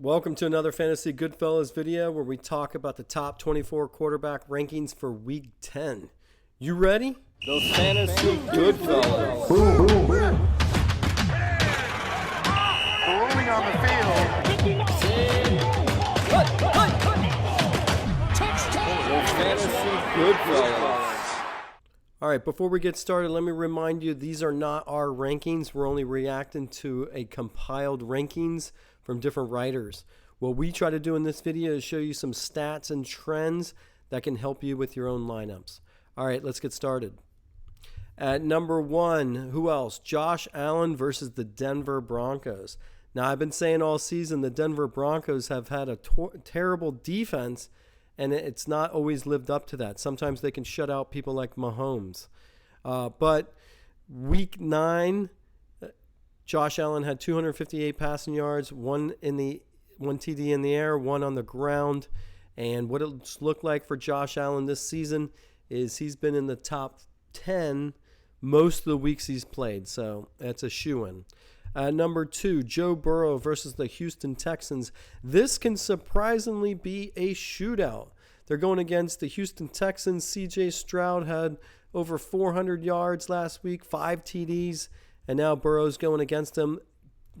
Welcome to another Fantasy Goodfellas video where we talk about the top 24 quarterback rankings for Week 10. You ready? The Fantasy Goodfellas. Boom, boom, boom. Rolling on the field. The Fantasy Goodfellas. All right, before we get started, let me remind you these are not our rankings. We're only reacting to a compiled rankings from different writers. What we try to do in this video is show you some stats and trends that can help you with your own lineups. All right, let's get started. At number 1, who else? Josh Allen versus the Denver Broncos. Now, I've been saying all season the Denver Broncos have had a terrible defense, and it's not always lived up to that. Sometimes they can shut out people like Mahomes. But Week 9, Josh Allen had 258 passing yards, one TD in the air, one on the ground. And what it's looked like for Josh Allen this season is he's been in the top 10 most of the weeks he's played. So that's a shoo-in. Number 2, Joe Burrow versus the Houston Texans. This can surprisingly be a shootout. They're going against the Houston Texans. C.J. Stroud had over 400 yards last week, 5 TDs, and now Burrow's going against them.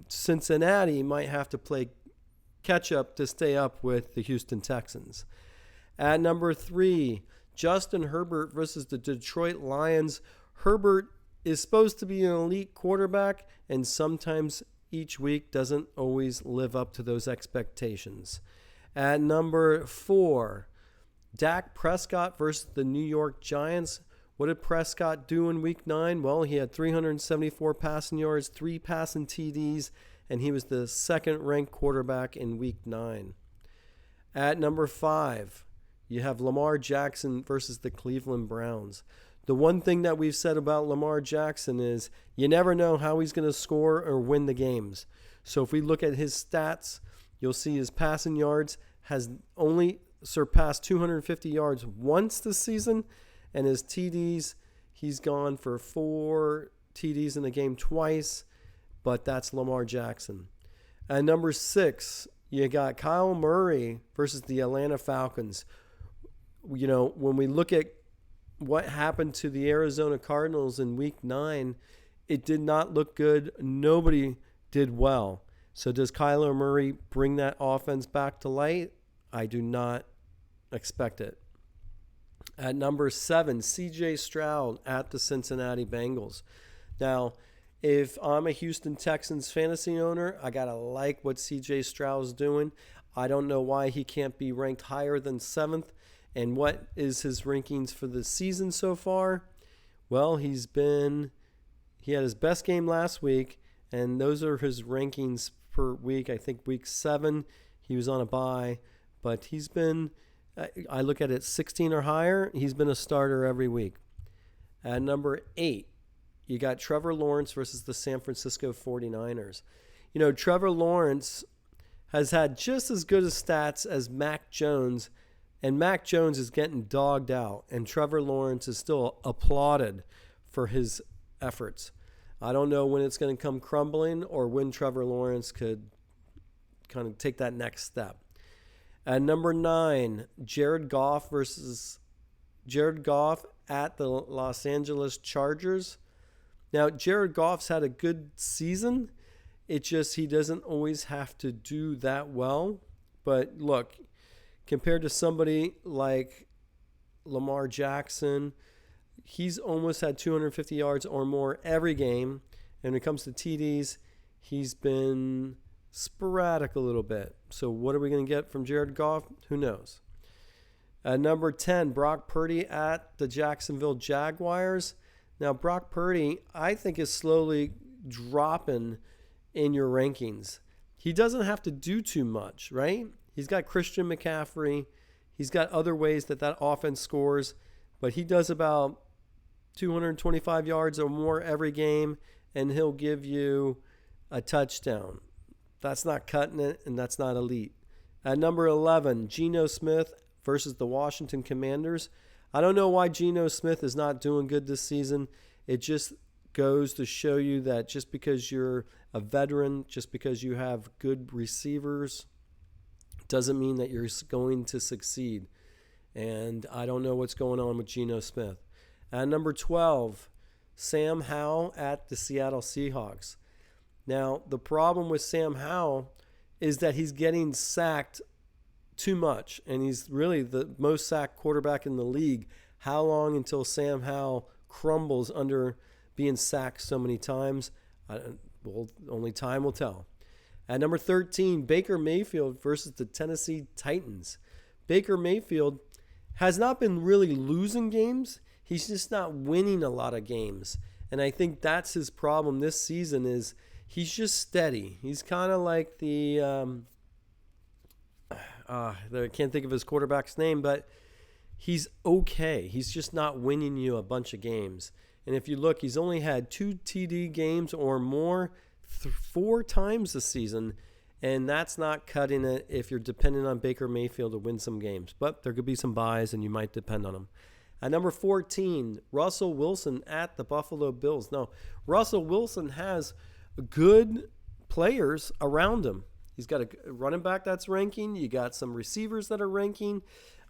Cincinnati might have to play catch-up to stay up with the Houston Texans. At number 3, Justin Herbert versus the Detroit Lions. Herbert is supposed to be an elite quarterback, and sometimes each week doesn't always live up to those expectations. At number 4, Dak Prescott versus the New York Giants. What did Prescott do in Week 9? Well, he had 374 passing yards, 3 passing TDs, and he was the second-ranked quarterback in Week 9. At number 5, you have Lamar Jackson versus the Cleveland Browns. The one thing that we've said about Lamar Jackson is you never know how he's going to score or win the games. So if we look at his stats, you'll see his passing yards has only surpassed 250 yards once this season, and his TDs, he's gone for 4 TDs in the game twice, but that's Lamar Jackson. At number 6, you got Kyle Murray versus the Atlanta Falcons. You know, when we look at what happened to the Arizona Cardinals in Week 9, it did not look good. Nobody did well. So does Kyler Murray bring that offense back to light? I do not expect it. At number 7, C.J. Stroud at the Cincinnati Bengals. Now, if I'm a Houston Texans fantasy owner, I got to like what C.J. Stroud's doing. I don't know why he can't be ranked higher than 7th. And what is his rankings for the season so far? Well, he had his best game last week, and those are his rankings per week. I think week 7, he was on a bye, but he's been, I look at it 16 or higher, he's been a starter every week. At number 8, you got Trevor Lawrence versus the San Francisco 49ers. You know, Trevor Lawrence has had just as good as stats as Mac Jones, and Mac Jones is getting dogged out, and Trevor Lawrence is still applauded for his efforts. I don't know when it's going to come crumbling or when Trevor Lawrence could kind of take that next step. At number 9, Jared Goff at the Los Angeles Chargers. Now, Jared Goff's had a good season. It's just he doesn't always have to do that well. But look, compared to somebody like Lamar Jackson, he's almost had 250 yards or more every game. And when it comes to TDs, he's been sporadic a little bit. So what are we going to get from Jared Goff? Who knows? At number 10, Brock Purdy at the Jacksonville Jaguars. Now, Brock Purdy, I think, is slowly dropping in your rankings. He doesn't have to do too much, right? He's got Christian McCaffrey. He's got other ways that offense scores, but he does about 225 yards or more every game, and he'll give you a touchdown. That's not cutting it, and that's not elite. At number 11, Gino Smith versus the Washington Commanders. I don't know why Gino Smith is not doing good this season. It just goes to show you that just because you're a veteran, just because you have good receivers, doesn't mean that you're going to succeed. And I don't know what's going on with Gino Smith. At number 12, Sam Howell at the Seattle Seahawks. Now, the problem with Sam Howell is that he's getting sacked too much, and he's really the most sacked quarterback in the league. How long until Sam Howell crumbles under being sacked so many times? Only time will tell. At number 13, Baker Mayfield versus the Tennessee Titans. Baker Mayfield has not been really losing games. He's just not winning a lot of games. And I think that's his problem this season is he's just steady. He's kind of like I can't think of his quarterback's name, but he's okay. He's just not winning you a bunch of games. And if you look, he's only had 2 TD games or more 4 times this season, and that's not cutting it if you're dependent on Baker Mayfield to win some games. But there could be some buys, and you might depend on him. At number 14, Russell Wilson at the Buffalo Bills. Now, Russell Wilson has good players around him. He's got a running back that's ranking. You got some receivers that are ranking.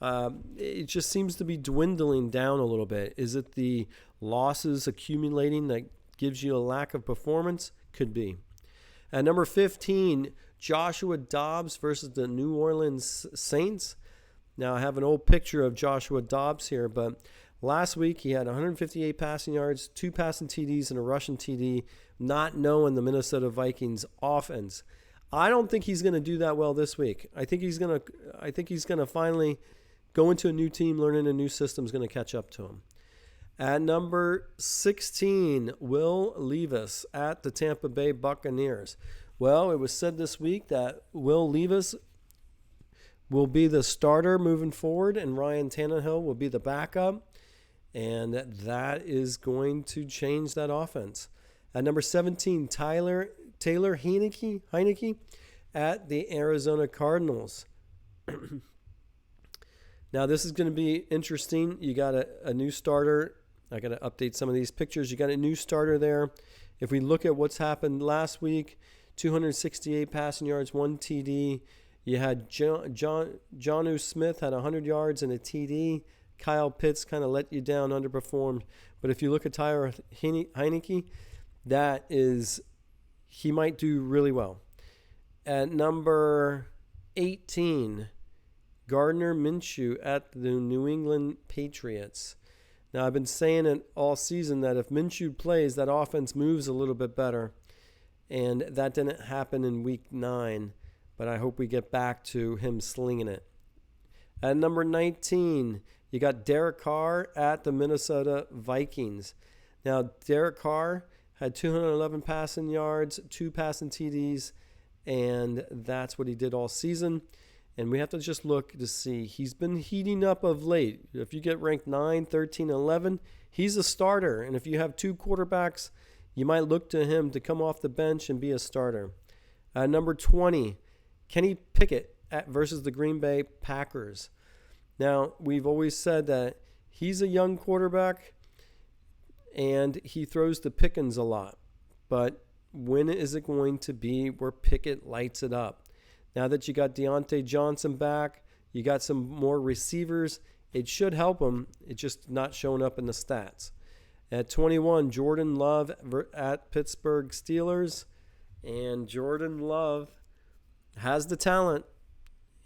It just seems to be dwindling down a little bit. Is it the losses accumulating that gives you a lack of performance? Could be. At number 15, Joshua Dobbs versus the New Orleans Saints. Now, I have an old picture of Joshua Dobbs here, but last week he had 158 passing yards, 2 passing TDs, and a rushing TD, not knowing the Minnesota Vikings offense. I don't think he's going to do that well this week. I think he's going to finally go into a new team, learning a new system is going to catch up to him. At number 16, Will Levis at the Tampa Bay Buccaneers. Well, it was said this week that Will Levis will be the starter moving forward and Ryan Tannehill will be the backup, and that is going to change that offense. At number 17, Taylor Heineke at the Arizona Cardinals. Now, this is going to be interesting. You got a new starter. I got to update some of these pictures. You got a new starter there. If we look at what's happened last week, 268 passing yards, 1 TD. You had Gino Smith had 100 yards and a TD. Kyle Pitts kind of let you down, underperformed. But if you look at Taylor Heineke, he might do really well. At number 18, Gardner Minshew at the New England Patriots. Now, I've been saying it all season that if Minshew plays, that offense moves a little bit better. And that didn't happen in week 9. But I hope we get back to him slinging it. At number 19, you got Derek Carr at the Minnesota Vikings. Now, Derek Carr had 211 passing yards, 2 passing TDs, and that's what he did all season. And we have to just look to see. He's been heating up of late. If you get ranked 9, 13, 11, he's a starter. And if you have 2 quarterbacks, you might look to him to come off the bench and be a starter. Number 20, Kenny Pickett versus the Green Bay Packers. Now, we've always said that he's a young quarterback and he throws to Pickens a lot. But when is it going to be where Pickett lights it up? Now that you got Deontay Johnson back, you got some more receivers, it should help him. It's just not showing up in the stats. At 21, Jordan Love at Pittsburgh Steelers. And Jordan Love has the talent,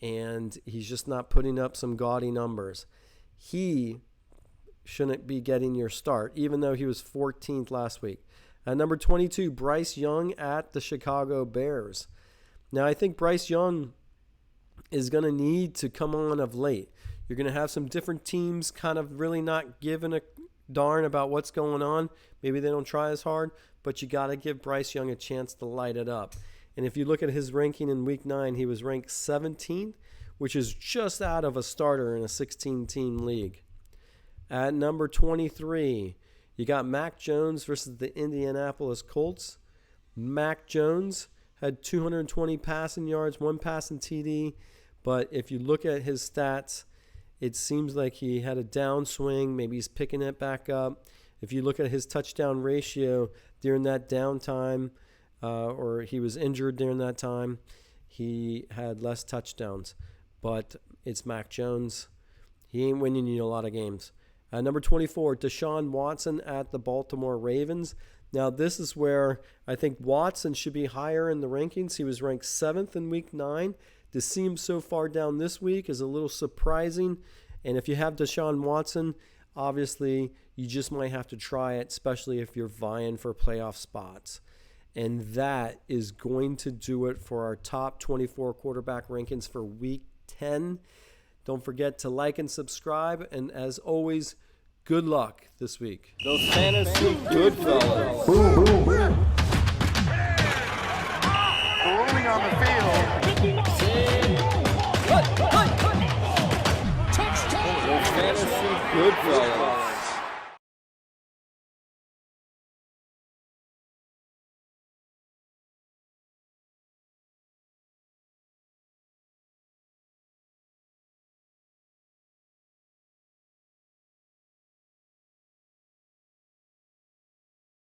and he's just not putting up some gaudy numbers. He shouldn't be getting your start, even though he was 14th last week. At number 22, Bryce Young at the Chicago Bears. Now, I think Bryce Young is going to need to come on of late. You're going to have some different teams kind of really not giving a darn about what's going on. Maybe they don't try as hard, but you got to give Bryce Young a chance to light it up. And if you look at his ranking in week 9, he was ranked 17th, which is just out of a starter in a 16-team league. At number 23, you got Mac Jones versus the Indianapolis Colts. Mac Jones had 220 passing yards, 1 passing TD. But if you look at his stats, it seems like he had a downswing. Maybe he's picking it back up. If you look at his touchdown ratio during that downtime, or he was injured during that time, he had less touchdowns. But it's Mac Jones. He ain't winning you a lot of games. Number 24, DeShaun Watson at the Baltimore Ravens. Now, this is where I think Watson should be higher in the rankings. He was ranked 7th in Week 9. To see him so far down this week is a little surprising. And if you have DeShaun Watson, obviously you just might have to try it, especially if you're vying for playoff spots. And that is going to do it for our top 24 quarterback rankings for Week 10. Don't forget to like and subscribe. And as always, good luck this week. The Fantasy Goodfellas. Rolling on the field. The Fantasy Goodfellas.